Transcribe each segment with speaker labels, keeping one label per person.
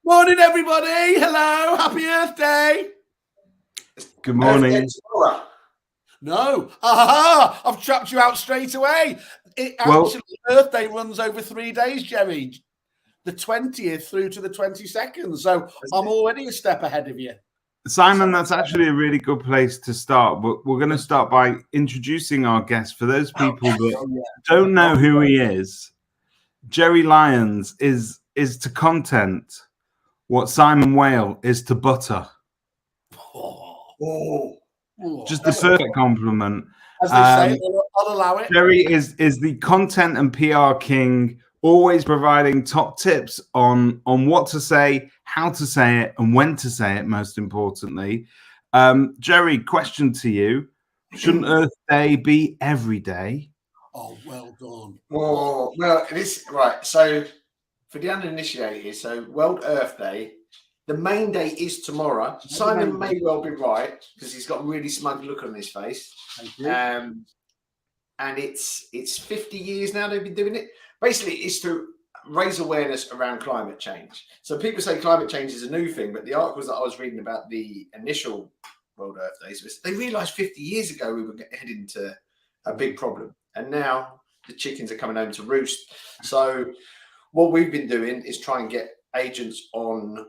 Speaker 1: Morning, everybody. Hello. Happy Earth Day.
Speaker 2: Good morning.
Speaker 1: No. Aha! I've trapped you out straight away. Earth Day runs over 3 days, Jerry. The 20th through to the 22nd. So I'm already a step ahead of you.
Speaker 2: Simon, that's actually a really good place to start. But we're going to start by introducing our guest. For those people that don't know who he is, Jerry Lyons is to content what Simon Whale is to butter. Just the perfect compliment.
Speaker 1: As they say, I'll allow it.
Speaker 2: Jerry is the content and PR king, always providing top tips on what to say, how to say it, and when to say it, most importantly. Jerry, question to you. Shouldn't Earth Day be every day?
Speaker 1: Oh, well done.
Speaker 3: Well, it is right. So for the uninitiated, so World Earth Day, the main day is tomorrow. Simon may well be right because he's got a really smug look on his face.
Speaker 1: Thank you.
Speaker 3: And it's 50 years now they've been doing it. Basically, it's to raise awareness around climate change. So people say climate change is a new thing, but the articles that I was reading about the initial World Earth Days, they realised 50 years ago we were heading to a big problem. And now the chickens are coming home to roost. So what we've been doing is try and get agents on,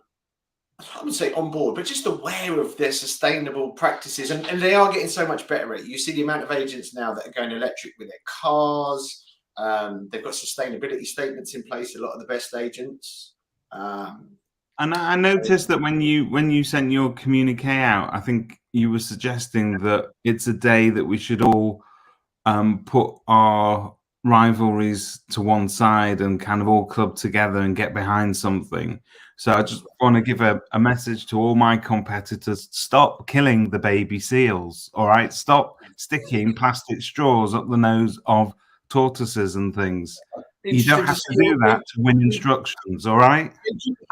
Speaker 3: I wouldn't say on board, but just aware of their sustainable practices. And they are getting so much better at it. You see the amount of agents now that are going electric with their cars. They've got sustainability statements in place, a lot of the best agents.
Speaker 2: And I noticed that when you sent your communique out, I think you were suggesting that it's a day that we should all put our rivalries to one side and kind of all club together and get behind something. So I just want to give a message to all my competitors. Stop killing the baby seals, all right? Stop sticking plastic straws up the nose of tortoises and things. You don't have to do that to win instructions, all right?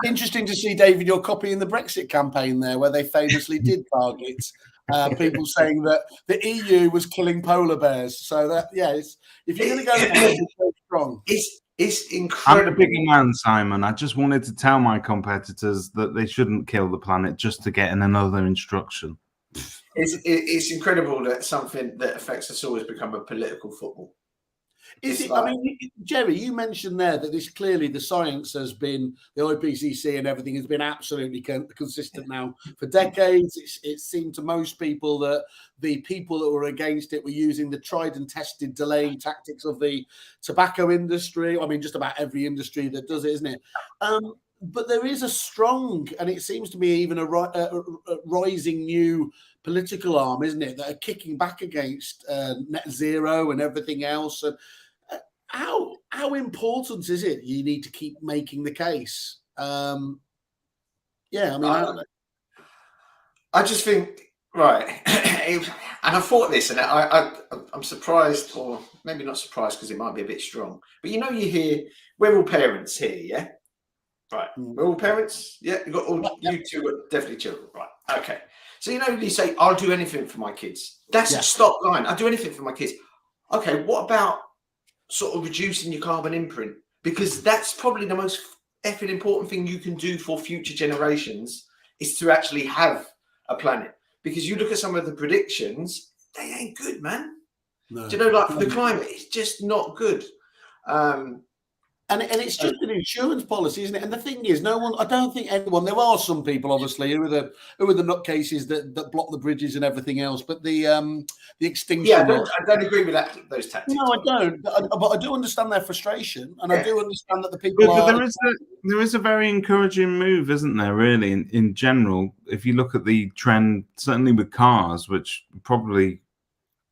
Speaker 1: Interesting to see, David, you're copying the Brexit campaign there, where they famously did target people saying that the EU was killing polar bears. So that, if you're going to go strong,
Speaker 3: it's incredible.
Speaker 2: I'm a bigger man, Simon. I just wanted to tell my competitors that they shouldn't kill the planet just to get in another instruction.
Speaker 3: It's incredible that something that affects us all has become a political football.
Speaker 1: I mean, Jerry, you mentioned there that this clearly the science has been, the IPCC and everything has been absolutely consistent now for decades. It seemed to most people that the people that were against it were using the tried and tested delaying tactics of the tobacco industry. I mean, just about every industry that does it, isn't it? But there is a strong, and it seems to be even a rising new political arm, isn't it, that are kicking back against net zero and everything else. And how important is it you need to keep making the case? I
Speaker 3: just think, right, and I thought this, and I'm surprised, or maybe not surprised because it might be a bit strong, but you hear, we're all parents here, yeah? Right, we're all parents, yeah? You two are definitely children, right, okay. So you say, I'll do anything for my kids. That's a stop line. I'll do anything for my kids. Okay, what about sort of reducing your carbon imprint? Because that's probably the most effing important thing you can do for future generations, is to actually have a planet. Because you look at some of the predictions, they ain't good, man. No. Do like for the climate, it's just not good.
Speaker 1: And it's just an insurance policy, isn't it? And the thing is, I don't think anyone, there are some people, obviously, who are the nutcases that block the bridges and everything else, but the extinction...
Speaker 3: Yeah, I don't agree with those tactics.
Speaker 1: No, I don't. But I do understand their frustration, and I do understand that the people
Speaker 2: there is a very encouraging move, isn't there, really, in general? If you look at the trend, certainly with cars, which probably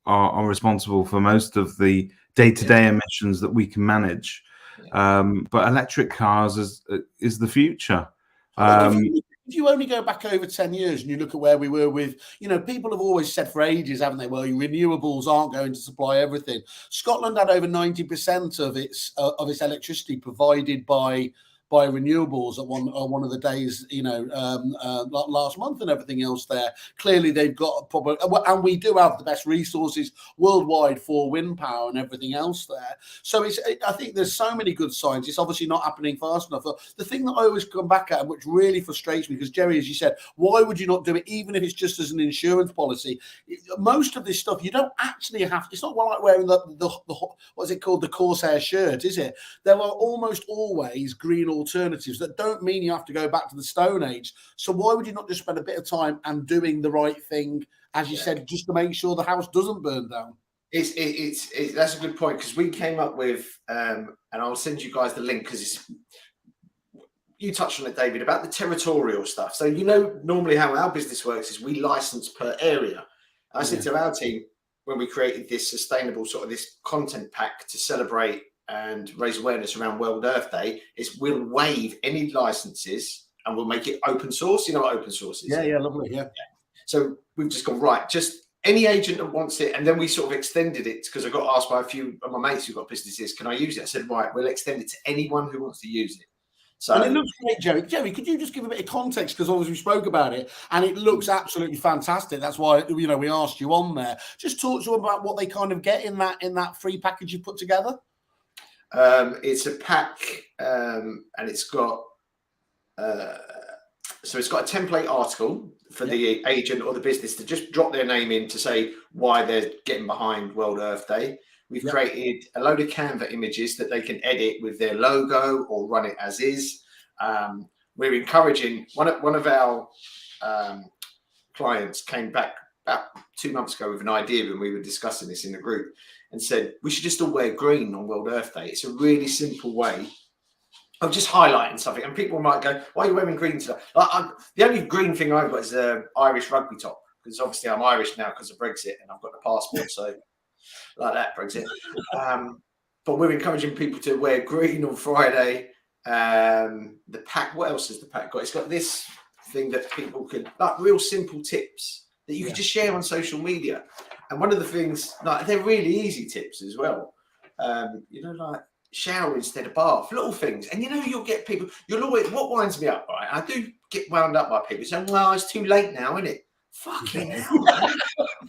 Speaker 2: are responsible for most of the day-to-day emissions that we can manage... but electric cars is the future.
Speaker 1: If you only go back over 10 years and you look at where we were with, people have always said for ages, haven't they? Well, renewables aren't going to supply everything. Scotland had over 90% of its electricity provided by by renewables at one of the days, last month and everything else there. Clearly, they've got probably, and we do have the best resources worldwide for wind power and everything else there. So I think there's so many good signs. It's obviously not happening fast enough. The thing that I always come back at, and which really frustrates me, because Jerry, as you said, why would you not do it, even if it's just as an insurance policy? Most of this stuff you don't actually have. It's not like wearing the what's it called, the Corsair shirt, is it? There are almost always green alternatives that don't mean you have to go back to the Stone Age. So why would you not just spend a bit of time and doing the right thing, as you said, just to make sure the house doesn't burn down?
Speaker 3: It's that's a good point, because we came up with, and I'll send you guys the link, because you touched on it, David, about the territorial stuff. So normally how our business works is we license per area. I said to our team when we created this sustainable sort of this content pack to celebrate and raise awareness around World Earth Day, is we'll waive any licenses and we'll make it open source. You know what open source is?
Speaker 1: Yeah, lovely. Yeah.
Speaker 3: So we've just gone, right, just any agent that wants it. And then we sort of extended it, because I got asked by a few of my mates who've got businesses, can I use it? I said, right, we'll extend it to anyone who wants to use it. So,
Speaker 1: and it looks great, Jerry. Jerry, could you just give a bit of context, because obviously we spoke about it, and it looks absolutely fantastic. That's why we asked you on there. Just talk to them about what they kind of get in that free package you put together.
Speaker 3: It's a pack, and it's got it's got a template article for the agent or the business to just drop their name in to say why they're getting behind World Earth Day. We've created a load of Canva images that they can edit with their logo or run it as is. We're encouraging one of our clients came back about 2 months ago with an idea when we were discussing this in the group, and said we should just all wear green on World Earth Day. It's a really simple way of just highlighting something, and people might go, "Why are you wearing green today?" The only green thing I've got is an Irish rugby top, because obviously I'm Irish now because of Brexit, and I've got the passport, so. Like that, Brexit. But we're encouraging people to wear green on Friday. The pack, what else has the pack got? It's got this thing that people can, like, real simple tips that you can just share on social media. And one of the things, like, they're really easy tips as well. Like shower instead of bath, little things. And you'll get people, you'll always, what winds me up, right? I do get wound up by people saying, well, it's too late now, isn't it? Fucking hell, man.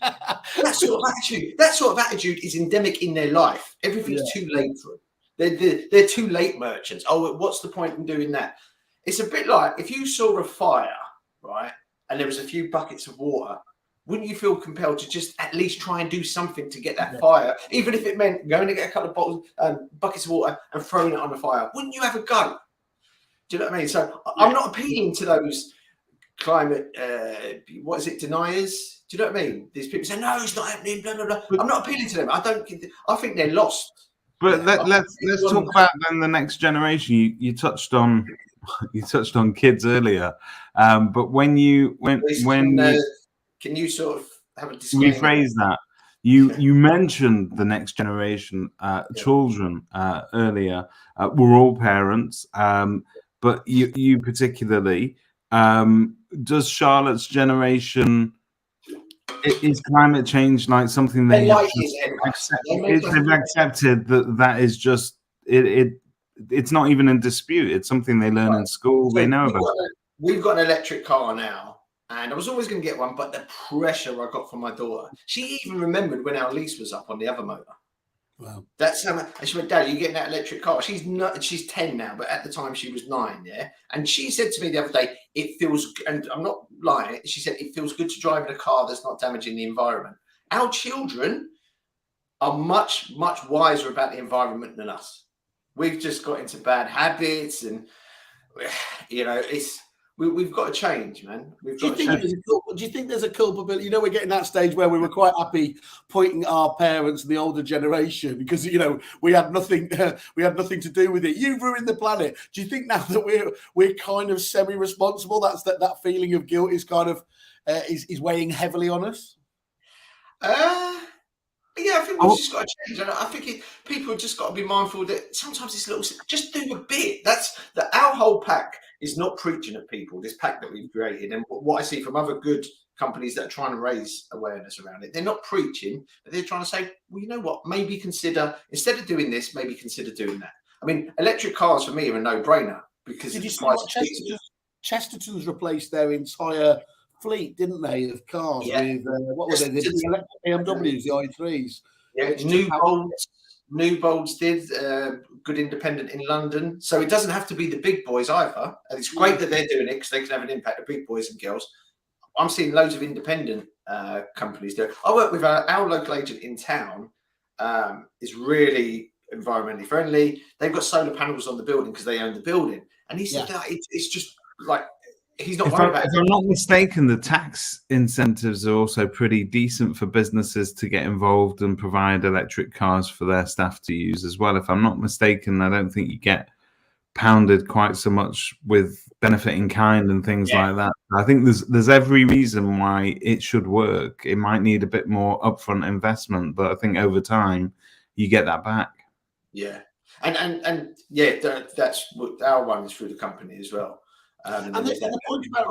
Speaker 3: That sort of attitude is endemic in their life. Everything's too late for them. They're too late merchants. Oh, what's the point in doing that? It's a bit like if you saw a fire, right, and there was a few buckets of water, wouldn't you feel compelled to just at least try and do something to get that fire, even if it meant going to get a couple of bottles, buckets of water and throwing it on the fire? Wouldn't you have a go? Do you know what I mean? So I'm not appealing to those climate, deniers. Do you know what I mean? These people say, no, it's not happening, blah, blah, blah. I'm not appealing to them. I think they're lost.
Speaker 2: But let's talk about then the next generation. You touched on kids earlier, but when can you sort of have a disclaimer? Rephrase that. You mentioned the next generation children earlier. We're all parents, but you particularly. Does Charlotte's generation, is climate change like something they've accepted that is just it's not even in dispute? It's something they learn in school. So they know about.
Speaker 3: We've got an electric car now, and I was always going to get one, but the pressure I got from my daughter. She even remembered when our lease was up on the other motor.
Speaker 1: Wow.
Speaker 3: That's how much. And she went, Dad, you're getting that electric car. She's 10 now, but at the time she was 9, yeah. And she said to me the other day, it feels, and I'm not lying, she said it feels good to drive in a car that's not damaging the environment. Our children are much, much wiser about the environment than us. We've just got into bad habits, and we've got to change, man. Do
Speaker 1: you think there's a culpability? We're getting that stage where we were quite happy pointing our parents and the older generation because we had nothing to do with it. You've ruined the planet. Do you think now that we're kind of semi-responsible? That's that feeling of guilt is kind of is weighing heavily on us.
Speaker 3: Yeah, I think we've just got to change. And I think people have just got to be mindful that sometimes it's little, just do a bit. Our whole pack is not preaching at people, this pack that we've created. And what I see from other good companies that are trying to raise awareness around it, they're not preaching, but they're trying to say, well, you know what, maybe consider, instead of doing this, maybe consider doing that. I mean, electric cars for me are a no-brainer. because
Speaker 1: did
Speaker 3: of
Speaker 1: you
Speaker 3: the
Speaker 1: see
Speaker 3: price
Speaker 1: what Chesterton's replaced their entire fleet, didn't they, of cars with what were they? The electric BMWs, the i3s.
Speaker 3: Yeah, Newbolds did good independent in London, so it doesn't have to be the big boys either. And it's great that they're doing it because they can have an impact on big boys and girls. I'm seeing loads of independent companies do it. I work with our local agent in town. Is really environmentally friendly. They've got solar panels on the building because they own the building, and he said that it's just like he's not worried about it.
Speaker 2: If I'm not mistaken, the tax incentives are also pretty decent for businesses to get involved and provide electric cars for their staff to use as well. If I'm not mistaken, I don't think you get pounded quite so much with benefit in kind and things like that. I think there's every reason why it should work. It might need a bit more upfront investment, but I think over time you get that back.
Speaker 3: Yeah, and yeah, that's what our one is through the company as well.
Speaker 1: And the point about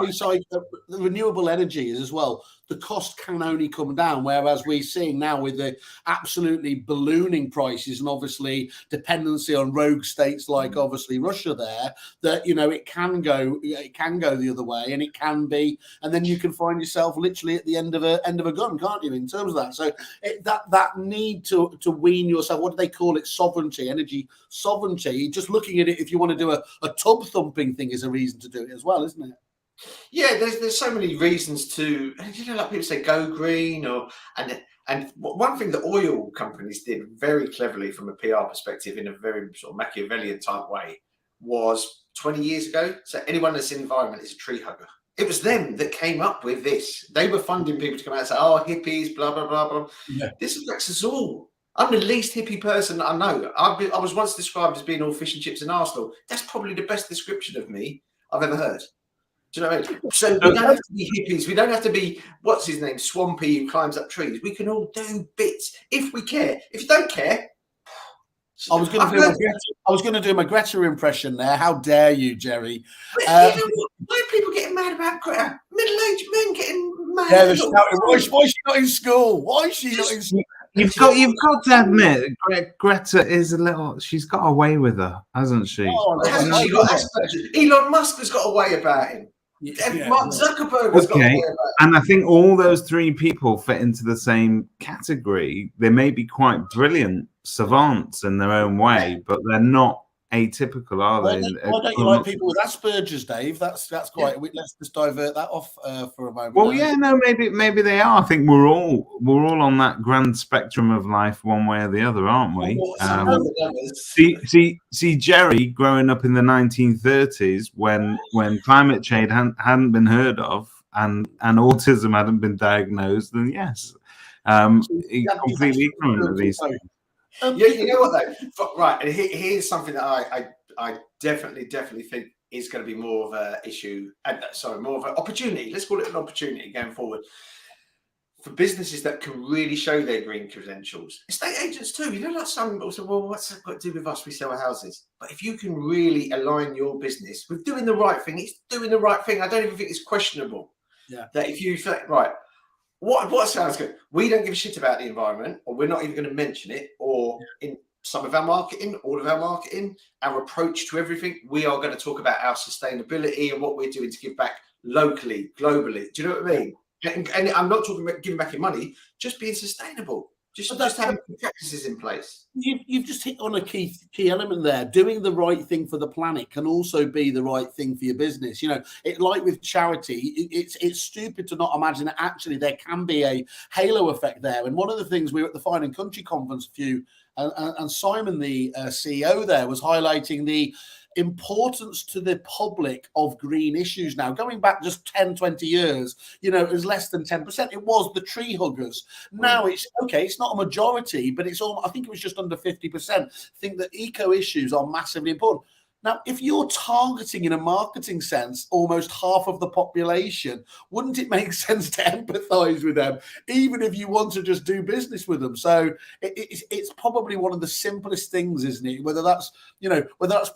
Speaker 1: the renewable energy is as well, the cost can only come down, whereas we're seeing now with the absolutely ballooning prices and obviously dependency on rogue states like obviously Russia there, that, you know, it can go the other way, and it can be, and then you can find yourself literally at the end of a gun, can't you, in terms of that? So that need to wean yourself, what do they call it, sovereignty, energy sovereignty, just looking at it, if you want to do a tub thumping thing is a reason to do it as well, isn't it?
Speaker 3: Yeah, there's so many reasons to, you know, like people say go green, and one thing that oil companies did very cleverly from a PR perspective in a very sort of Machiavellian type way was 20 years ago. So anyone that's in the environment is a tree hugger. It was them that came up with this. They were funding people to come out and say, oh, hippies, blah, blah, blah, blah. Yeah. This affects us all. I'm the least hippie person I know. I was once described as being all fish and chips in Arsenal. That's probably the best description of me I've ever heard. Do you know what I mean? So we don't have to be hippies. We don't have to be, what's his name, Swampy who climbs up trees. We can all do bits if we care. If you don't care,
Speaker 1: I was going to do my Greta impression there. How dare you, Jerry?
Speaker 3: Why are people getting mad about Greta? Middle-aged men getting mad.
Speaker 1: Yeah, they're shouting, why is she not in school? Why is she not in school?
Speaker 2: You've got to admit, Greta is a little. She's got away with her, hasn't she?
Speaker 3: Elon Musk has got away about him. Mark Zuckerberg has got away about him.
Speaker 2: And I think all those three people fit into the same category. They may be quite brilliant savants in their own way, but they're not atypical, are they?
Speaker 1: Why don't you like people with Asperger's, Dave? That's quite. Let's just divert that off for a moment.
Speaker 2: Well, yeah, no, maybe they are. I think we're all on that grand spectrum of life, one way or the other, aren't we? See, Jerry, growing up in the 1930s, when climate change hadn't been heard of and autism hadn't been diagnosed, then yes, he's completely ignorant of these things.
Speaker 3: You know what though, right? And here's something that I definitely think is going to be more of an issue. More of an opportunity. Let's call it an opportunity going forward for businesses that can really show their green credentials. Estate agents too. You know, like some people say, well, what's that got to do with us? We sell houses. But if you can really align your business with doing the right thing, it's doing the right thing. I don't even think it's questionable. Yeah. That if you think right. What sounds good? We don't give a shit about the environment, or we're not even going to mention it, or in some of our marketing, all of our marketing, our approach to everything, we are going to talk about our sustainability and what we're doing to give back locally, globally. Do you know what I mean? And I'm not talking about giving back your money, just being sustainable. Just having practices in place.
Speaker 1: You've just hit on a key element there. Doing the right thing for the planet can also be the right thing for your business. You know, like with charity, it's stupid to not imagine that actually there can be a halo effect there. And one of the things, we were at the Fine and Country conference and Simon, the CEO there, was highlighting the importance to the public of green issues now. Going back just 10, 20 years, you know, it was less than 10%. It was the tree huggers. Now it's okay, it's not a majority, but it's all, I think it was just under 50%. Think that eco issues are massively important. Now, if you're targeting in a marketing sense almost half of the population, wouldn't it make sense to empathize with them, even if you want to just do business with them? So it's probably one of the simplest things, isn't it? Whether that's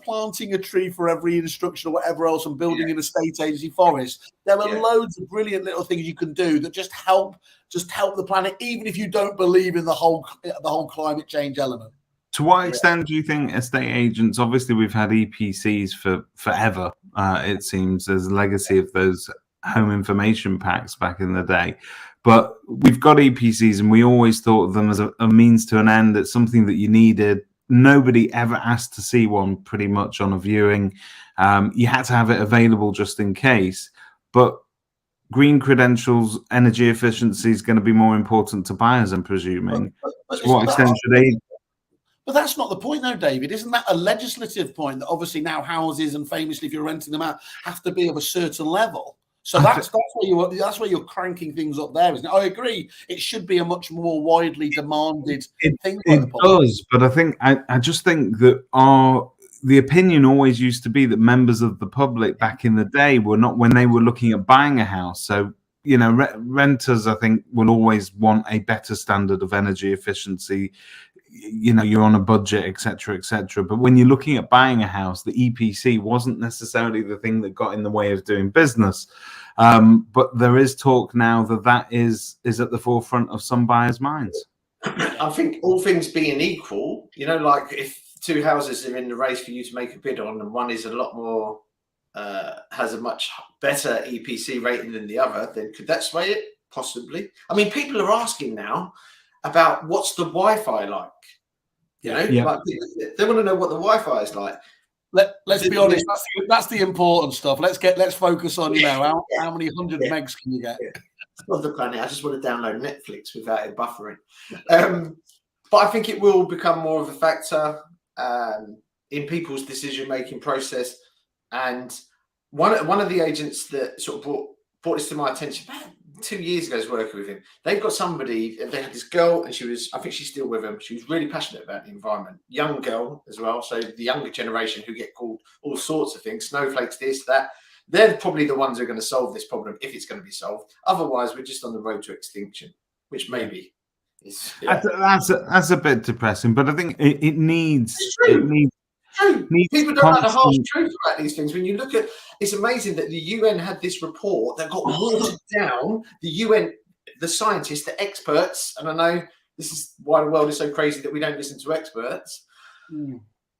Speaker 1: planting a tree for every instruction or whatever else and building an estate agency forest. There are loads of brilliant little things you can do that just help the planet, even if you don't believe in the whole climate change element.
Speaker 2: To what extent do you think estate agents, obviously we've had EPCs for forever, it seems, as a legacy of those home information packs back in the day. But we've got EPCs and we always thought of them as a means to an end. It's something that you needed. Nobody ever asked to see one pretty much on a viewing. You had to have it available just in case. But green credentials, energy efficiency is going to be more important to buyers, I'm presuming. To what extent should they...
Speaker 1: But that's not the point, though, David. Isn't that a legislative point that obviously now houses, and famously if you're renting them out, have to be of a certain level? So that's where you're cranking things up there, isn't it? I agree. It should be a much more widely demanded thing.
Speaker 2: It does, but I just think that the opinion always used to be that members of the public back in the day were not, when they were looking at buying a house. So, you know, renters, I think, will always want a better standard of energy efficiency. You know, you're on a budget, etc., etc. But when you're looking at buying a house, the EPC wasn't necessarily the thing that got in the way of doing business. But there is talk now that is at the forefront of some buyers' minds.
Speaker 3: I think all things being equal, you know, like if two houses are in the race for you to make a bid on, and one is a lot more, has a much better EPC rating than the other, then could that sway it? Possibly. I mean, people are asking now about what's the Wi-Fi like. You know, like, they want to know what the Wi-Fi is like.
Speaker 1: Let's be honest. That's the important stuff. Let's focus on, you know, how many 100 megs can you get?
Speaker 3: Of the planet. I just want to download Netflix without it buffering. But I think it will become more of a factor in people's decision-making process. And one of the agents that sort of brought this to my attention about 2 years ago, I was working with him. They've got somebody, they had this girl, and I think she's still with him. She was really passionate about the environment. Young girl as well. So the younger generation who get called all sorts of things, snowflakes, this, that. They're probably the ones who are going to solve this problem if it's going to be solved. Otherwise, we're just on the road to extinction, which maybe is... Yeah.
Speaker 2: That's a bit depressing, but I think it needs...
Speaker 3: It's true. People don't know the harsh truth about these things. When you look at, it's amazing that the UN had this report that got watered down. The UN, the scientists, the experts, and I know this is why the world is so crazy that we don't listen to experts,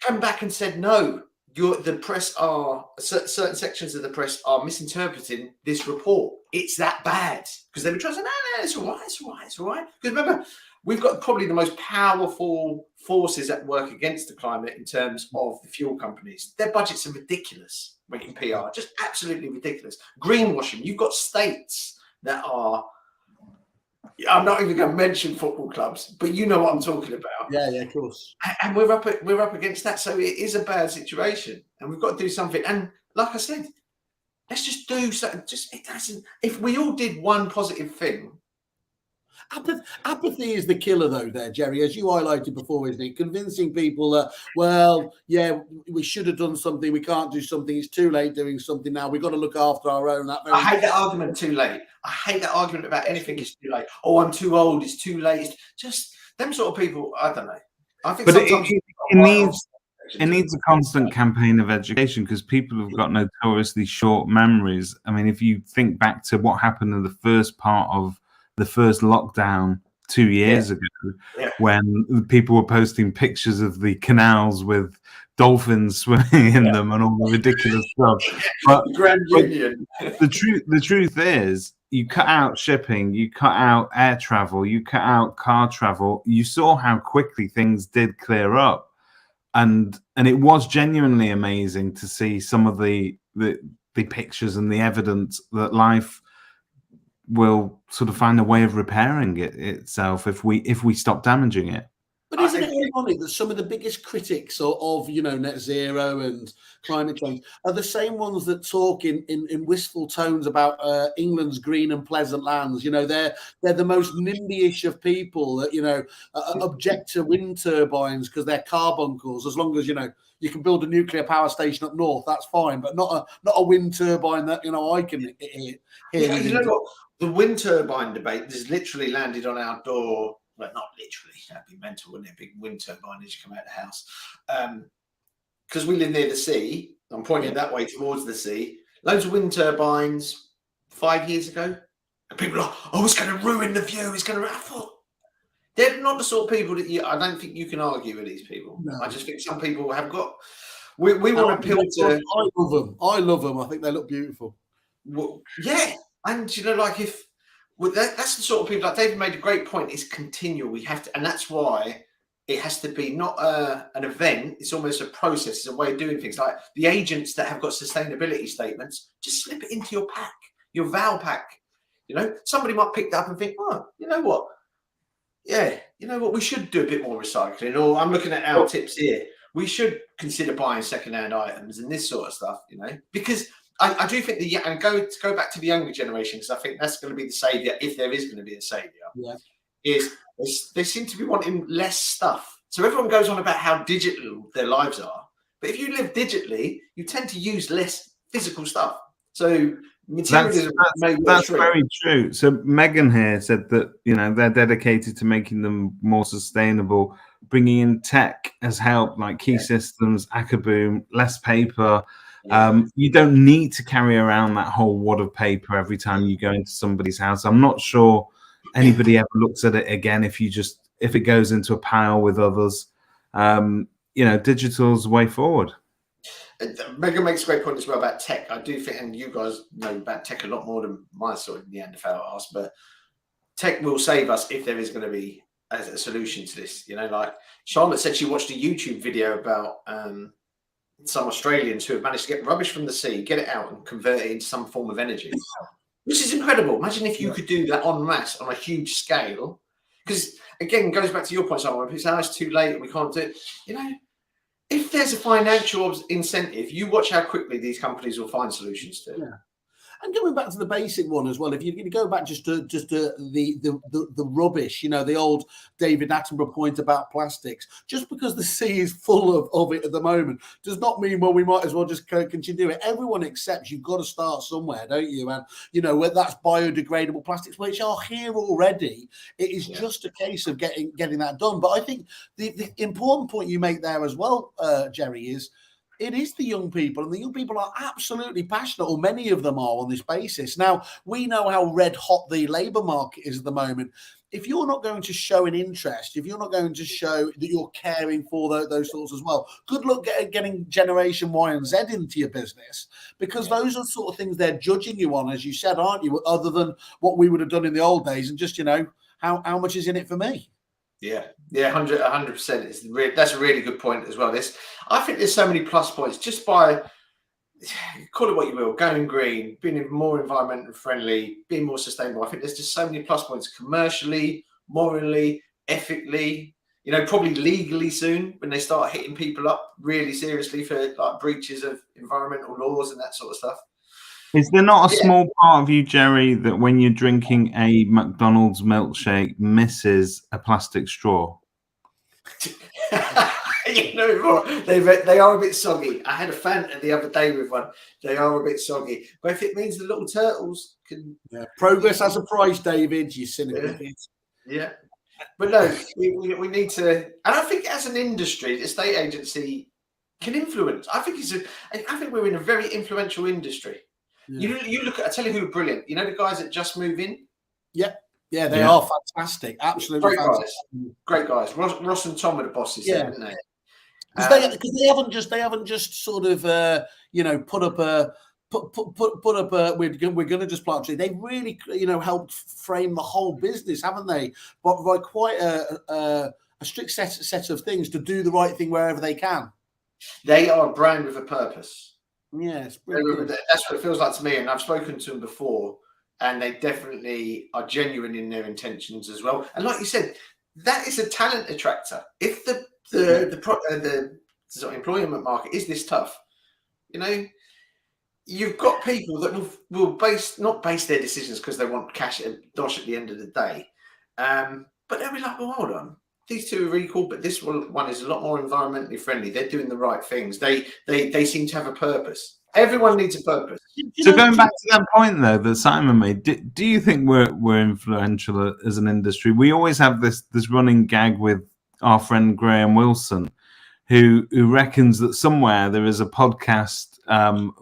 Speaker 3: come back and said, no, the press are, certain sections of the press are misinterpreting this report. It's that bad. Because they were trying to say, no, it's all right. Because remember, we've got probably the most powerful forces at work against the climate in terms of the fuel companies. Their budgets are ridiculous in PR, just absolutely ridiculous. Greenwashing. You've got states that are, I'm not even going to mention football clubs, but you know what I'm talking about.
Speaker 1: Yeah, of course.
Speaker 3: And we're up against that. So it is a bad situation, and we've got to do something. And like I said, let's just do something. If we all did one positive thing.
Speaker 1: Apathy is the killer, though, there, Jerry, as you highlighted before, isn't it? Convincing people that, well, yeah, we should have done something. We can't do something. It's too late doing something now. We've got to look after our own.
Speaker 3: I hate that argument, too late. I hate that argument about anything is too late. Oh, I'm too old. It's too late. It's just them sort of people, I don't know. I think sometimes
Speaker 2: it needs a constant campaign of education because people have got notoriously short memories. I mean, if you think back to what happened in the first part of the first lockdown 2 years ago, when people were posting pictures of the canals with dolphins swimming in them and all the ridiculous stuff. But the truth is, you cut out shipping, you cut out air travel, you cut out car travel. You saw how quickly things did clear up, and it was genuinely amazing to see some of the pictures and the evidence that life will sort of find a way of repairing itself if we stop damaging it.
Speaker 1: But isn't it ironic that some of the biggest critics of net zero and climate change are the same ones that talk in wistful tones about England's green and pleasant lands? You know, they're the most NIMBY-ish of people that object to wind turbines because they're carbuncles. As long as you can build a nuclear power station up north, that's fine. But not a wind turbine that I can hear.
Speaker 3: You know what? The wind turbine debate has literally landed on our door. Well, not literally. That'd be mental, wouldn't it? A big wind turbine as you come out of the house. Because we live near the sea. I'm pointing that way towards the sea. Loads of wind turbines 5 years ago. And people are like, oh, it's going to ruin the view. I thought, They're not the sort of people that I don't think you can argue with these people.
Speaker 1: No.
Speaker 3: I just think some people have got. We want to appeal to.
Speaker 1: I love them. I love them. I think they look beautiful.
Speaker 3: Well, yeah, and like if that's the sort of people. Like David made a great point. It's continual. We have to, and that's why it has to be not an event. It's almost a process. It's a way of doing things. Like the agents that have got sustainability statements, just slip it into your pack, your Val pack. Somebody might pick that up and think, oh, you know what? Yeah, you know what? We should do a bit more recycling. Or I'm looking at our tips here. We should consider buying second-hand items and this sort of stuff. Because I do think and go back to the younger generation, because I think that's going to be the saviour, if there is going to be a saviour.
Speaker 1: Yeah.
Speaker 3: Is they seem to be wanting less stuff. So everyone goes on about how digital their lives are, but if you live digitally, you tend to use less physical stuff. So materialism
Speaker 2: that's very true. So Megan here said that they're dedicated to making them more sustainable. Bringing in tech has helped, like key systems, Akaboom, less paper. You don't need to carry around that whole wad of paper every time you go into somebody's house. I'm not sure anybody ever looks at it again if it goes into a pile with others. Digital's the way forward.
Speaker 3: Megan makes a great point as well about tech. I do think, and you guys know about tech a lot more than my sort of Neanderthal ass, but tech will save us if there is going to be a solution to this. Like Charlotte said, she watched a YouTube video about some Australians who have managed to get rubbish from the sea, get it out and convert it into some form of energy. Which is incredible. Imagine if you could do that en masse on a huge scale. Because, again, goes back to your point, Simon, if it's too late and we can't do it. If there's a financial incentive, you watch how quickly these companies will find solutions to it.
Speaker 1: Yeah. And going back to the basic one as well, if you go back just to the rubbish, the old David Attenborough point about plastics, just because the sea is full of it at the moment does not mean, well, we might as well just continue it. Everyone accepts you've got to start somewhere, don't you? And, whether that's biodegradable plastics, which are here already, it is just a case of getting that done. But I think the important point you make there as well, Jerry, is it is the young people, and the young people are absolutely passionate, or many of them are, on this basis. Now, we know how red hot the labour market is at the moment. If you're not going to show an interest, if you're not going to show that you're caring for those sorts as well, good luck getting Generation Y and Z into your business, because those are the sort of things they're judging you on, as you said, aren't you? Other than what we would have done in the old days, and just, how much is in it for me?
Speaker 3: Yeah, 100%. That's a really good point as well. I think there's so many plus points just by, call it what you will, going green, being more environmentally friendly, being more sustainable. I think there's just so many plus points commercially, morally, ethically, probably legally soon when they start hitting people up really seriously for like breaches of environmental laws and that sort of stuff.
Speaker 2: Is there not a small part of you, Jerry, that when you're drinking a McDonald's milkshake misses a plastic straw?
Speaker 3: They are a bit soggy. I had a Fanta the other day with one. They are a bit soggy. But if it means the little turtles can...
Speaker 1: Yeah. Progress has a price, David, you cynical kids.
Speaker 3: Yeah. But no, we need to... And I think as an industry, the estate agency can influence. I think we're in a very influential industry. Yeah. You look at, I tell you who are brilliant. The guys that Just Move In?
Speaker 1: Yeah, they are fantastic. Absolutely
Speaker 3: great guys. Ross and Tom are the bosses, haven't they?
Speaker 1: Because they haven't just sort of put up a we're going to just plant a tree. They really helped frame the whole business, haven't they? But by quite a strict set of things to do the right thing wherever they can.
Speaker 3: They are a brand with a purpose.
Speaker 1: Yes,
Speaker 3: that's what it feels like to me, and I've spoken to them before, and they definitely are genuine in their intentions as well. And like you said, that is a talent attractor. If the sort of employment market is this tough, you've got people that will not base their decisions because they want cash and dosh at the end of the day, but they'll be like, well, hold on. These two are really cool, but this one is a lot more environmentally friendly. They're doing the right things. They seem to have a purpose. Everyone needs a purpose.
Speaker 2: So going back to that point, though, that Simon made, do you think we're influential as an industry? We always have this running gag with our friend Graham Wilson, who reckons that somewhere there is a podcast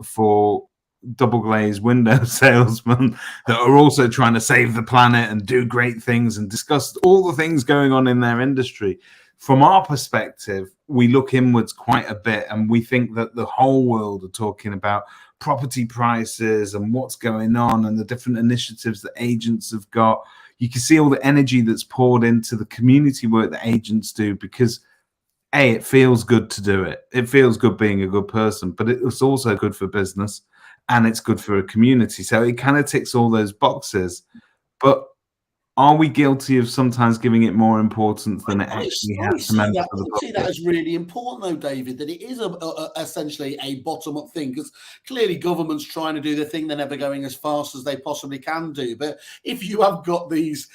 Speaker 2: for double glazed window salesmen that are also trying to save the planet and do great things and discuss all the things going on in their industry. From our perspective, we look inwards quite a bit, and we think that the whole world are talking about property prices and what's going on and the different initiatives that agents have got. You can see all the energy that's poured into the community work that agents do because, A, it feels good to do it. It feels good being a good person, but it's also good for business and it's good for a community. So it kind of ticks all those boxes. But are we guilty of sometimes giving it more importance than it actually has to meant for the public?
Speaker 1: I see that as really important, though, David, that it is essentially a bottom-up thing, because clearly government's trying to do the thing. They're never going as fast as they possibly can do. But if you have got these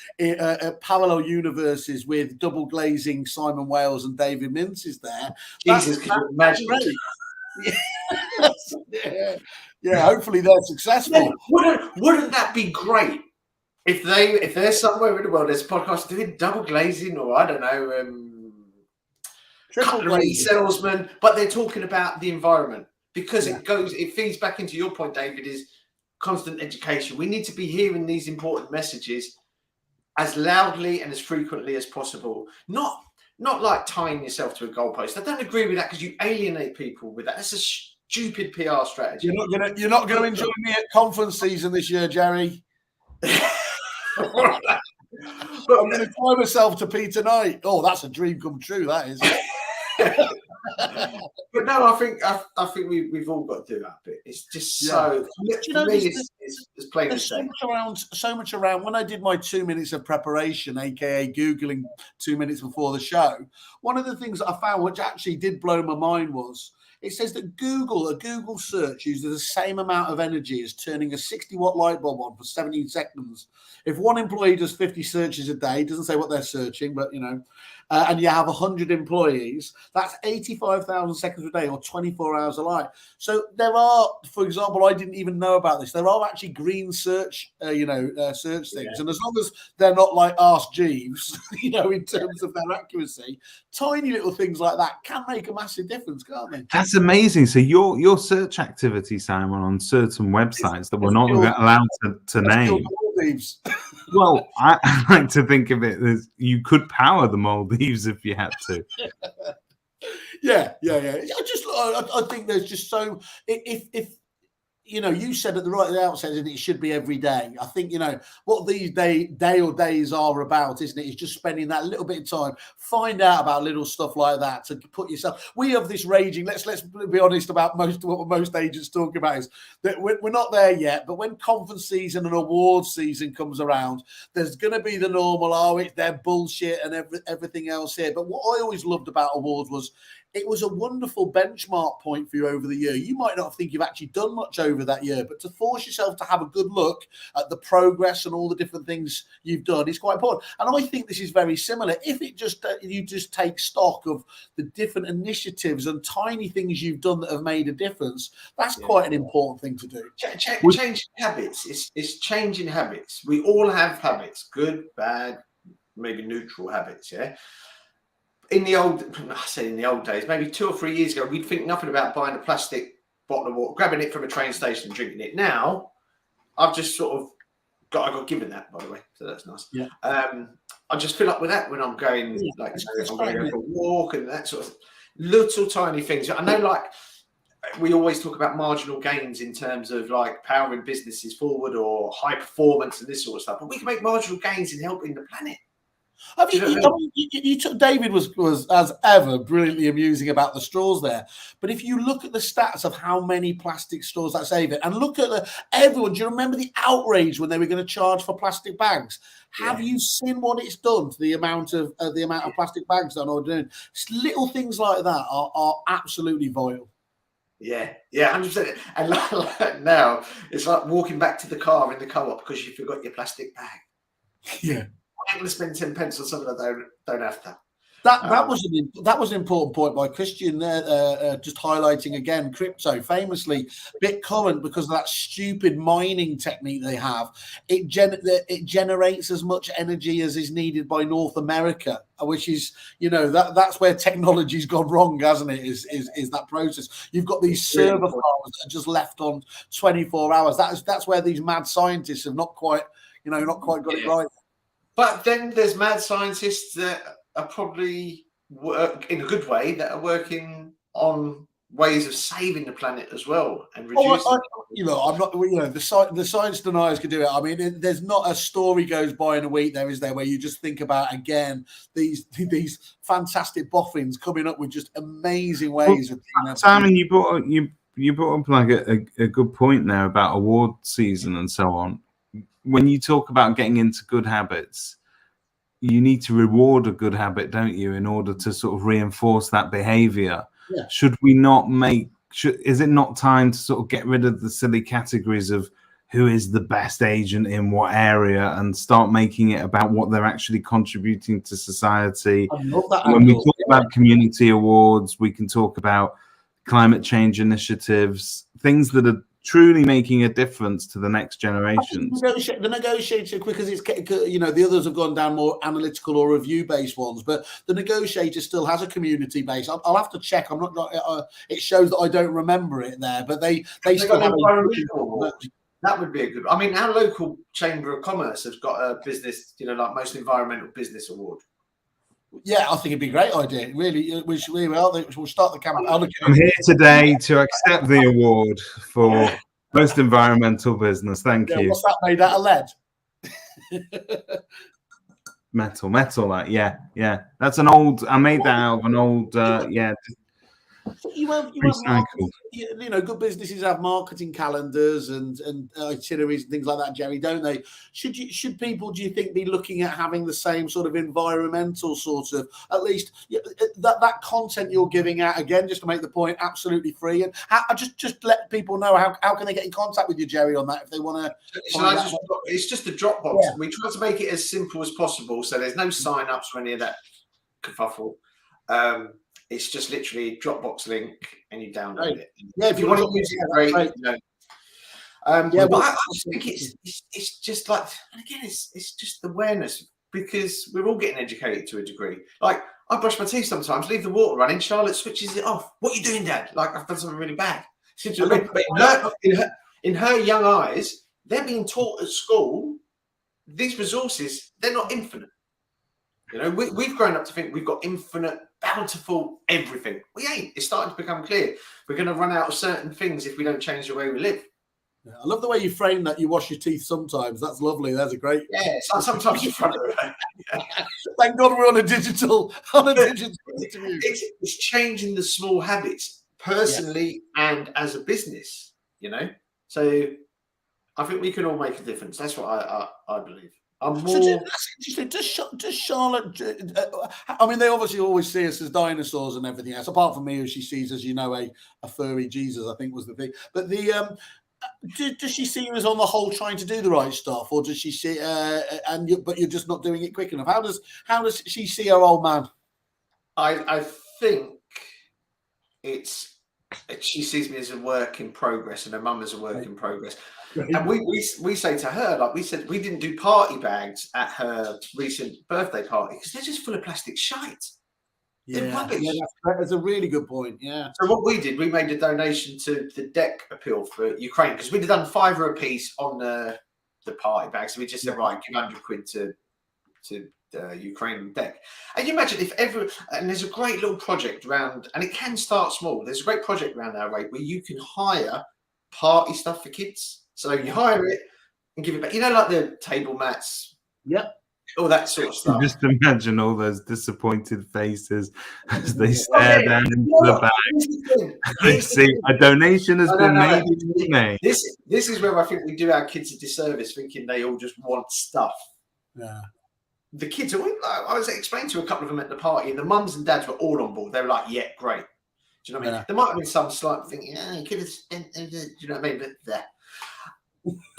Speaker 1: parallel universes with double glazing Simon Wales and David Mintz there,
Speaker 3: Jesus, can you imagine?
Speaker 1: Yeah, hopefully they're successful.
Speaker 3: Wouldn't that be great? If they're somewhere in the world, there's a podcast doing double glazing, or I don't know, cutlery salesman, but they're talking about the environment, because it feeds back into your point, David, is constant education. We need to be hearing these important messages as loudly and as frequently as possible. Not like tying yourself to a goalpost. I don't agree with that, because you alienate people with that. That's a stupid PR strategy.
Speaker 1: You're not going to enjoy me at conference season this year, Jerry. But I'm going to tie myself to Peter Knight. Oh, that's a dream come true. That is.
Speaker 3: But no, I think we've all got to do that bit. It's just so. For me, it's plain as day.
Speaker 1: So much around. When I did my 2 minutes of preparation, aka Googling 2 minutes before the show, one of the things that I found, which actually did blow my mind, was it says that a Google search uses the same amount of energy as turning a 60-watt light bulb on for 17 seconds. If one employee does 50 searches a day, it doesn't say what they're searching, but and you have 100 employees, that's 85,000 seconds a day, or 24 hours of light. So there are, for example, I didn't even know about this. There are actually green search, search things, and as long as they're not like Ask Jeeves, in terms of their accuracy, tiny little things like that can make a massive difference, can't they?
Speaker 2: That's amazing. So your search activity, Simon, on certain websites that we're not allowed to name. Well, I like to think of it as you could power the Maldives if you had to.
Speaker 1: Yeah. I think there's just so if you said at the outset that it should be every day. I think what these days are about, isn't it? Is just spending that little bit of time, find out about little stuff like that to put yourself. We have this raging. Let's be honest about what most agents talk about is that we're not there yet. But when conference season and awards season comes around, there's going to be the normal. It's their bullshit and everything else here. But what I always loved about awards was, it was a wonderful benchmark point for you over the year. You might not think you've actually done much over that year, but to force yourself to have a good look at the progress and all the different things you've done is quite important. And I think this is very similar. If you just take stock of the different initiatives and tiny things you've done that have made a difference, that's quite an important thing to do.
Speaker 3: Changing habits. It's changing habits. We all have habits, good, bad, maybe neutral habits, yeah? In the old days, maybe 2 or 3 years ago, we'd think nothing about buying a plastic bottle of water, grabbing it from a train station and drinking it. Now, I've just sort of I got given that, by the way, so that's nice.
Speaker 1: Yeah.
Speaker 3: I just fill up with that when I'm going, I'm going to go for a walk and that sort of little tiny things. I know, we always talk about marginal gains in terms of powering businesses forward or high performance and this sort of stuff, but we can make marginal gains in helping the planet.
Speaker 1: David was as ever brilliantly amusing about the straws there, but if you look at the stats of how many plastic straws that save it, and look at everyone, do you remember the outrage when they were going to charge for plastic bags? Have you seen what it's done to the amount of plastic bags that are doing? Little things like that are absolutely vile.
Speaker 3: Yeah, 100%. And now it's like walking back to the car in the co-op because you forgot your plastic bag.
Speaker 1: Yeah.
Speaker 3: I'm going to spend 10 pence on something I don't have to.
Speaker 1: That was an important point by Christian there, just highlighting again crypto, famously BitCurrent, because of that stupid mining technique they have. It generates as much energy as is needed by North America, which is, that's where technology's gone wrong, hasn't it? Is that process? You've got these server farms that are just left on 24 hours. That's where these mad scientists have not quite got it right.
Speaker 3: But then there's mad scientists that are probably work in a good way, that are working on ways of saving the planet as well and reducing.
Speaker 1: I'm not. The science deniers can do it. I mean, there's not a story goes by in a week where you just think about again these fantastic boffins coming up with just amazing ways of.
Speaker 2: Simon, you brought up like a good point there about award season and so on. When you talk about getting into good habits, you need to reward a good habit, don't you, in order to sort of reinforce that behavior?
Speaker 1: Yeah.
Speaker 2: Is it not time to sort of get rid of the silly categories of who is the best agent in what area and start making it about what they're actually contributing to society?
Speaker 1: I love that.
Speaker 2: When we talk about community awards, we can talk about climate change initiatives, things that are truly making a difference to the next generation.
Speaker 1: The negotiator, because it's, the others have gone down more analytical or review-based ones, but the negotiator still has a community base. I'll have to check. I'm not. It shows that I don't remember it there, but they still have.
Speaker 3: That would be a good. I mean, our local Chamber of Commerce has got a business, like most environmental business award.
Speaker 1: Yeah, I think it'd be a great idea. Really, we'll start the campaign.
Speaker 2: I'm here today to accept the award for most environmental business. Thank you.
Speaker 1: What's that made out of lead?
Speaker 2: Metal. Like, yeah. That's an old. I made that out of an old.
Speaker 1: Good businesses have marketing calendars and itineraries and things like that, Jerry, don't they? Should people, do you think, be looking at having the same sort of environmental sort of, at least that content you're giving out, again, just to make the point, absolutely free, and just let people know how can they get in contact with you, Jerry, on that if they want to.
Speaker 3: It's just a Dropbox. Yeah. We try to make it as simple as possible, so there's no sign-ups or any of that kerfuffle. It's just literally Dropbox link and you download it.
Speaker 1: Yeah,
Speaker 3: if you want to use it, great. But I just think it's just like, and again, it's just awareness, because we're all getting educated to a degree. Like, I brush my teeth sometimes, leave the water running, Charlotte switches it off. What are you doing, Dad? Like, I've done something really bad. But in her young eyes, they're being taught at school, these resources, they're not infinite. We've grown up to think we've got infinite, bountiful everything. We ain't. It's starting to become clear. We're going to run out of certain things if we don't change the way we live.
Speaker 1: Yeah, I love the way you frame that. You wash your teeth sometimes. That's lovely. That's a great.
Speaker 3: Yeah, sometimes in front of it.
Speaker 1: Thank God we're on a digital interview.
Speaker 3: It's changing the small habits personally and as a business. So I think we can all make a difference. That's what I believe.
Speaker 1: That's interesting. Does Charlotte? I mean, they obviously always see us as dinosaurs and everything else. Apart from me, who she sees as a furry Jesus, I think was the thing. But does she see you as on the whole trying to do the right stuff, or does she see but you're just not doing it quick enough? How does she see her old man?
Speaker 3: I think she sees me as a work in progress, and her mum as a work in progress. And we say to her, like we said, we didn't do party bags at her recent birthday party because they're just full of plastic shite. They're rubbish.
Speaker 1: Yeah, that's a really good point. Yeah.
Speaker 3: So what we did, we made a donation to the deck appeal for Ukraine, because we'd done £5 a piece on the party bags. So we just said, right, give £100 to Ukraine deck. And you imagine if and there's a great little project around, and it can start small. There's a great project around our way where you can hire party stuff for kids. So you hire it and give it back. Like the table mats.
Speaker 1: Yep.
Speaker 3: All that sort of stuff.
Speaker 2: Just imagine all those disappointed faces as they stare down into the bag. They see a donation has been made in May.
Speaker 3: This is where I think we do our kids a disservice, thinking they all just want stuff.
Speaker 1: Yeah.
Speaker 3: The kids are. I was explaining to a couple of them at the party, and the mums and dads were all on board. They were like, "Yeah, great." Do you know what I mean? There might have been some slight thing. You could have spent. Do you know what I mean?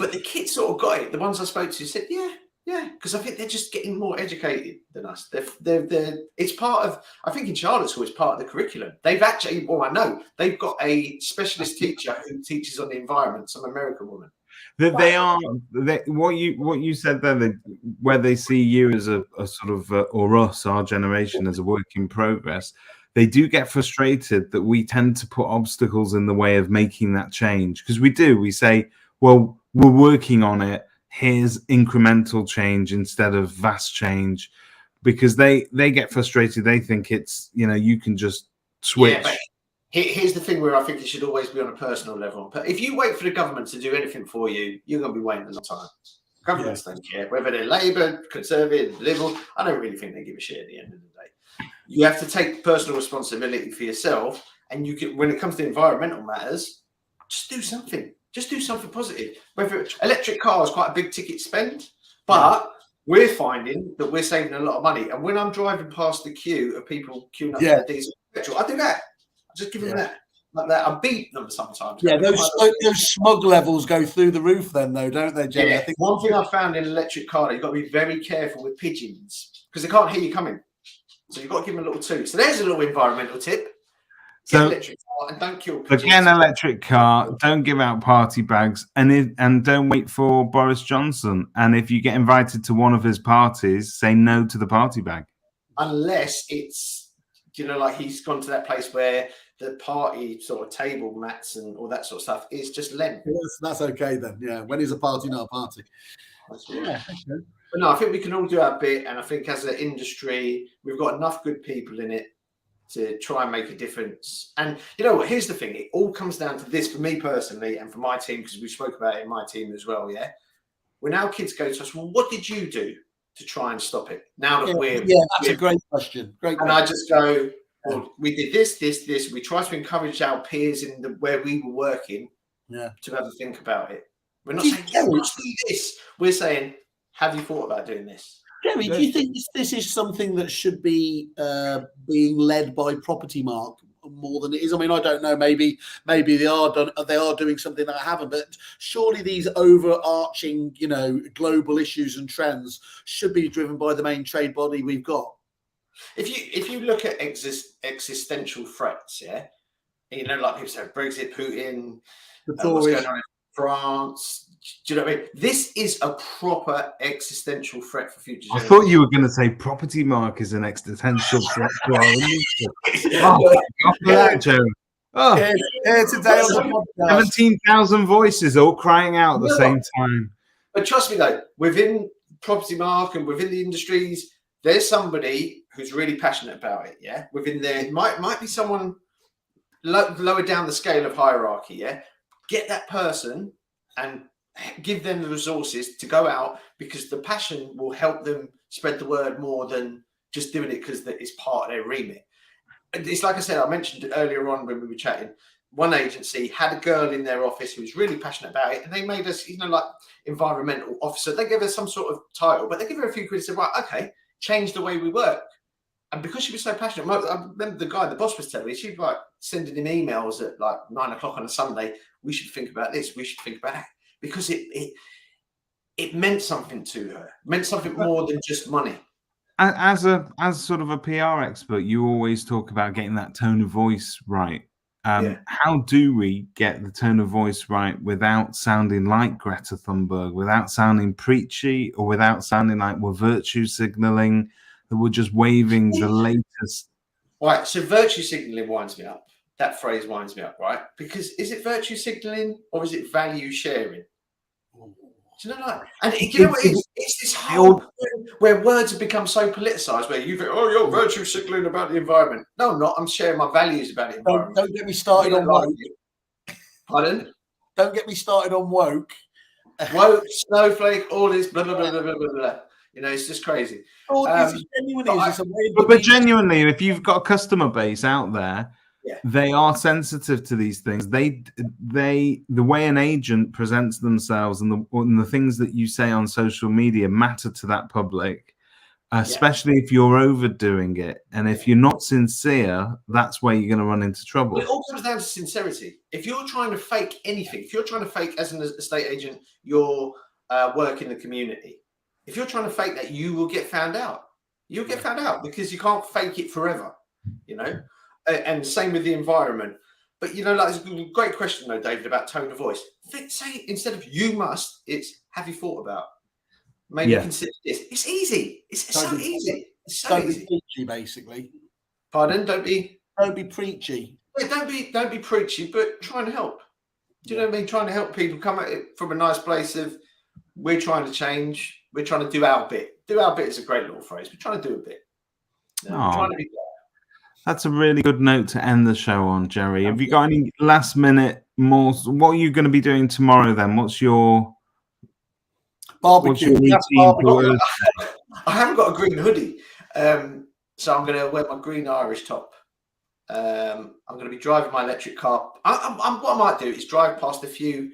Speaker 3: But the kids sort of got it. The ones I spoke to said, "Yeah, Yeah, because I think they're just getting more educated than us. It's part of, I think in Charlotte School, it's part of the curriculum. They've actually, well, I know, they've got a specialist teacher who teaches on the environment, some American woman.
Speaker 2: That what you said there, where they see you as a sort of, or us, our generation, as a work in progress, they do get frustrated that we tend to put obstacles in the way of making that change. Because we say, well, we're working on it. Here's incremental change instead of vast change, because they get frustrated. They think it's, you can just switch.
Speaker 3: Yeah, but here's the thing where I think it should always be on a personal level. But if you wait for the government to do anything for you, you're going to be waiting a long time. Governments don't care whether they're Labour, Conservative, Liberal. I don't really think they give a shit at the end of the day. You have to take personal responsibility for yourself, and you can, when it comes to environmental matters, just do something. Just do something positive. Whether electric car is quite a big ticket spend, but we're finding that we're saving a lot of money. And when I'm driving past the queue of people queuing up for their diesel petrol, I do that. I just give them that. Like that. I beat them sometimes.
Speaker 1: Yeah, those smog levels go through the roof then, though, don't they, Jerry?
Speaker 3: Yeah.
Speaker 1: I think
Speaker 3: one thing I found in an electric car, you've got to be very careful with pigeons because they can't hear you coming. So you've got to give them a little toot. So there's a little environmental tip. Get electric car and don't kill pigeons.
Speaker 2: Again, electric car, don't give out party bags, and don't wait for Boris Johnson. And if you get invited to one of his parties, say no to the party bag.
Speaker 3: Unless it's, like he's gone to that place where the party sort of table mats and all that sort of stuff is just lent.
Speaker 1: That's okay then. Yeah, when is a party not a party?
Speaker 3: Yeah. But no, I think we can all do our bit, and I think as an industry, we've got enough good people in it to try and make a difference. And you know what? Here's the thing: it all comes down to this for me personally, and for my team, because we spoke about it in my team as well. Yeah, when our kids go to us, well, what did you do to try and stop it? Now that
Speaker 1: that's a great question.
Speaker 3: And I just go, well, we did this. We try to encourage our peers in where we were working, to have a think about it. We're not saying, let's do this. We're saying, have you thought about doing this?
Speaker 1: Jerry, do you think this is something that should be being led by Property Mark more than it is? I mean, I don't know. Maybe they are doing something that I haven't. But surely these overarching, global issues and trends should be driven by the main trade body we've got.
Speaker 3: If you look at existential threats, like people say Brexit, Putin, what's going on in France. Do you know what I mean? This is a proper existential threat for future generations.
Speaker 2: I thought you were going to say Property Mark is an existential threat to our industry. Jerry.
Speaker 1: Today on the podcast.
Speaker 2: 17,000 voices all crying out at the same time.
Speaker 3: But trust me, though, within Property Mark and within the industries, there's somebody who's really passionate about it. Yeah, within there might be someone lower down the scale of hierarchy. Yeah, get that person and give them the resources to go out, because the passion will help them spread the word more than just doing it because it's part of their remit. It's like I said, I mentioned earlier on when we were chatting, one agency had a girl in their office who was really passionate about it, and they made us, like environmental officer. They gave her some sort of title, but they gave her a few quid and said, right, okay, change the way we work. And because she was so passionate, I remember the boss was telling me, she'd like sending him emails at like 9 o'clock on a Sunday. We should think about this. We should think about that. Because it meant something to her. It meant something more than just money.
Speaker 2: As sort of a PR expert, you always talk about getting that tone of voice right. How do we get the tone of voice right without sounding like Greta Thunberg, without sounding preachy, or without sounding like we're virtue signaling, that we're just waving the latest?
Speaker 3: Right, so virtue signaling winds me up. That phrase winds me up, right? Because is it virtue signaling or is it value sharing? Do you know that? And it's this whole where words have become so politicized, where you think, you're virtue signaling about the environment. No, I'm not. I'm sharing my values about the environment.
Speaker 1: Don't get me started on woke.
Speaker 3: Pardon?
Speaker 1: Don't get me started on woke.
Speaker 3: Woke, snowflake, all this, blah, blah, blah, blah, blah, blah, blah. It's just crazy.
Speaker 2: But genuinely, if you've got a customer base out there, they are sensitive to these things. The way an agent presents themselves and the things that you say on social media matter to that public, especially if you're overdoing it. And if you're not sincere, that's where you're going to run into trouble.
Speaker 3: Well, it all comes down to sincerity. If you're trying to fake anything, if you're trying to fake as an estate agent your work in the community, If you're trying to fake that, you will get found out. You'll get found out because you can't fake it forever, you know. And same with the environment. But like, it's a great question though, David, about tone of voice. Say instead of "you must," it's "have you thought about?" Maybe consider this. It's easy. It's so easy. It's so easy.
Speaker 1: Don't be preachy, basically.
Speaker 3: Pardon? Don't be preachy. Yeah, don't be preachy, but try and help. Do you know what I mean? Trying to help people come at it from a nice place of we're trying to change. We're trying to do our bit. Do our bit is a great little phrase. We're trying to do a bit. Trying to be there.
Speaker 2: That's a really good note to end the show on, Jerry. Have you got any last minute more? What are you going to be doing tomorrow then? What's your
Speaker 1: barbecue?
Speaker 3: I haven't got a green hoodie, so I'm going to wear my green Irish top. I'm going to be driving my electric car. What I might do is drive past a few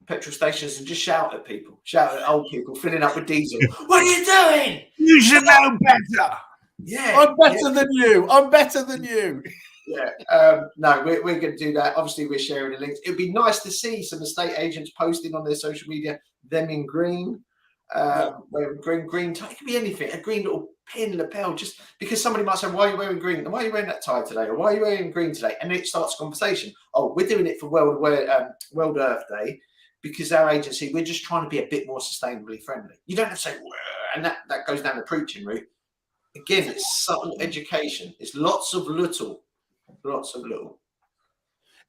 Speaker 3: petrol stations and just shout at people, shout at old people filling up with diesel. What are you doing?
Speaker 2: You should know better.
Speaker 3: Yeah,
Speaker 1: I'm better than you. I'm better than you.
Speaker 3: Yeah, no, we're going to do that. Obviously, we're sharing the links. It'd be nice to see some estate agents posting on their social media them in green. Wearing green tie. It could be anything. A green little pin lapel. Just because somebody might say, "Why are you wearing green? And why are you wearing that tie today? Or why are you wearing green today?" And then it starts a conversation. Oh, we're doing it for World Earth Day because our agency. We're just trying to be a bit more sustainably friendly. You don't have to say, and that goes down the preaching route. Again, it's subtle education. It's lots of little.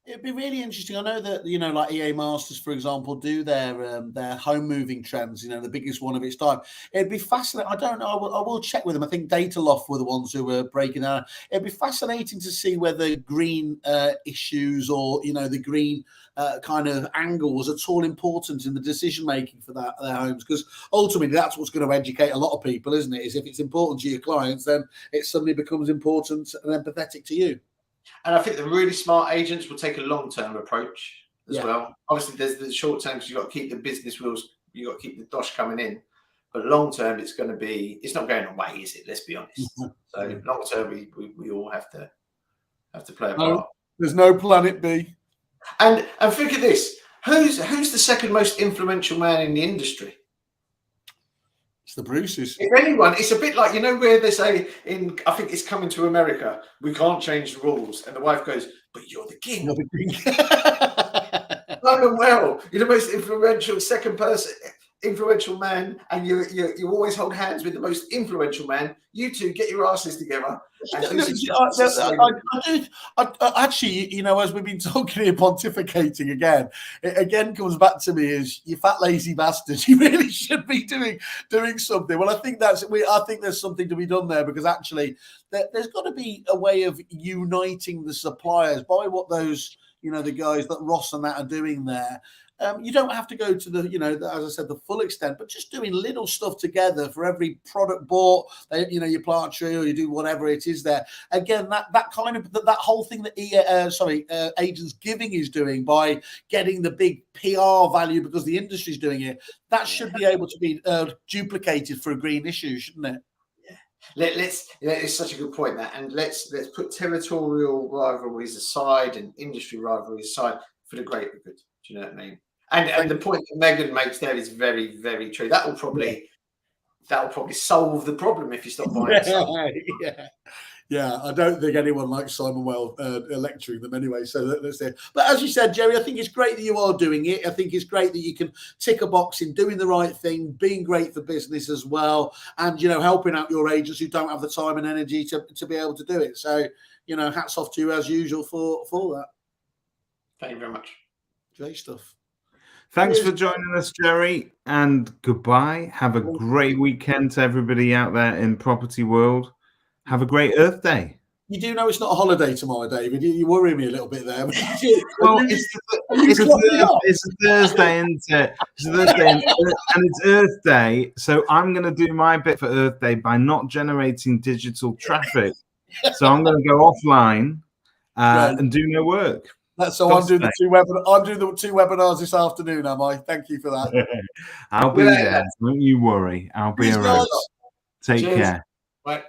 Speaker 1: It'd be really interesting. I know that like EA Masters, for example, do their home moving trends. The biggest one of its time. It'd be fascinating. I don't know. I will check with them. I think Dataloft were the ones who were breaking that. It'd be fascinating to see whether green issues or the green kind of angles are at all important in the decision making for their homes, because ultimately that's what's going to educate a lot of people, isn't it? Is if it's important to your clients, then it suddenly becomes important and empathetic to you.
Speaker 3: And I think the really smart agents will take a long-term approach as well. Obviously, there's the short-term because you've got to keep the business wheels, you've got to keep the dosh coming in. But long-term, it's not going away, is it? Let's be honest. So long-term, we all have to play a part.
Speaker 1: There's no planet B.
Speaker 3: And think of this: who's the second most influential man in the industry?
Speaker 1: It's the Bruces.
Speaker 3: If anyone, it's a bit like, where they say I think it's Coming to America, we can't change the rules. And the wife goes, but you're the king.
Speaker 1: You're the king.
Speaker 3: Well, you're the most influential man, and you always hold hands with the most influential man. You two get your asses together.
Speaker 1: Actually, as we've been talking here, pontificating again, it again comes back to me as you fat lazy bastards. You really should be doing something. Well, I think there's something to be done there, because actually there's got to be a way of uniting the suppliers by what those the guys that Ross and that are doing there. You don't have to go to the, as I said, the full extent, but just doing little stuff together for every product bought, you plant a tree or you do whatever it is there. Again, that kind of, that whole thing that Agents Giving is doing by getting the big PR value because the industry's doing it, that should be able to be duplicated for a green issue, shouldn't it?
Speaker 3: It's such a good point, that, and let's put territorial rivalries aside and industry rivalries aside for the greater good. Do you know what I mean? And the point that Megan makes there is very, very true. That will probably solve the problem if you stop buying stuff.
Speaker 1: Yeah. I don't think anyone likes Simon Well lecturing them anyway. So let's say. But as you said, Jerry, I think it's great that you are doing it. I think it's great that you can tick a box in doing the right thing, being great for business as well, and helping out your agents who don't have the time and energy to be able to do it. So hats off to you as usual for that.
Speaker 3: Thank you very much.
Speaker 1: Great stuff.
Speaker 2: Thanks for joining us, Jerry, and goodbye. Have a great weekend to everybody out there in property world. Have a great Earth Day.
Speaker 1: You do know it's not a holiday tomorrow, David. You worry me a little bit there.
Speaker 2: Well, it's a Thursday, isn't it? It's a Thursday, and it's Earth Day. So I'm going to do my bit for Earth Day by not generating digital traffic. So I'm going to go offline and do no work.
Speaker 1: So I'm doing the two webinars this afternoon, am I? Thank you for that.
Speaker 2: I'll be there. Don't you worry. I'll be around. Take care.
Speaker 3: Bye.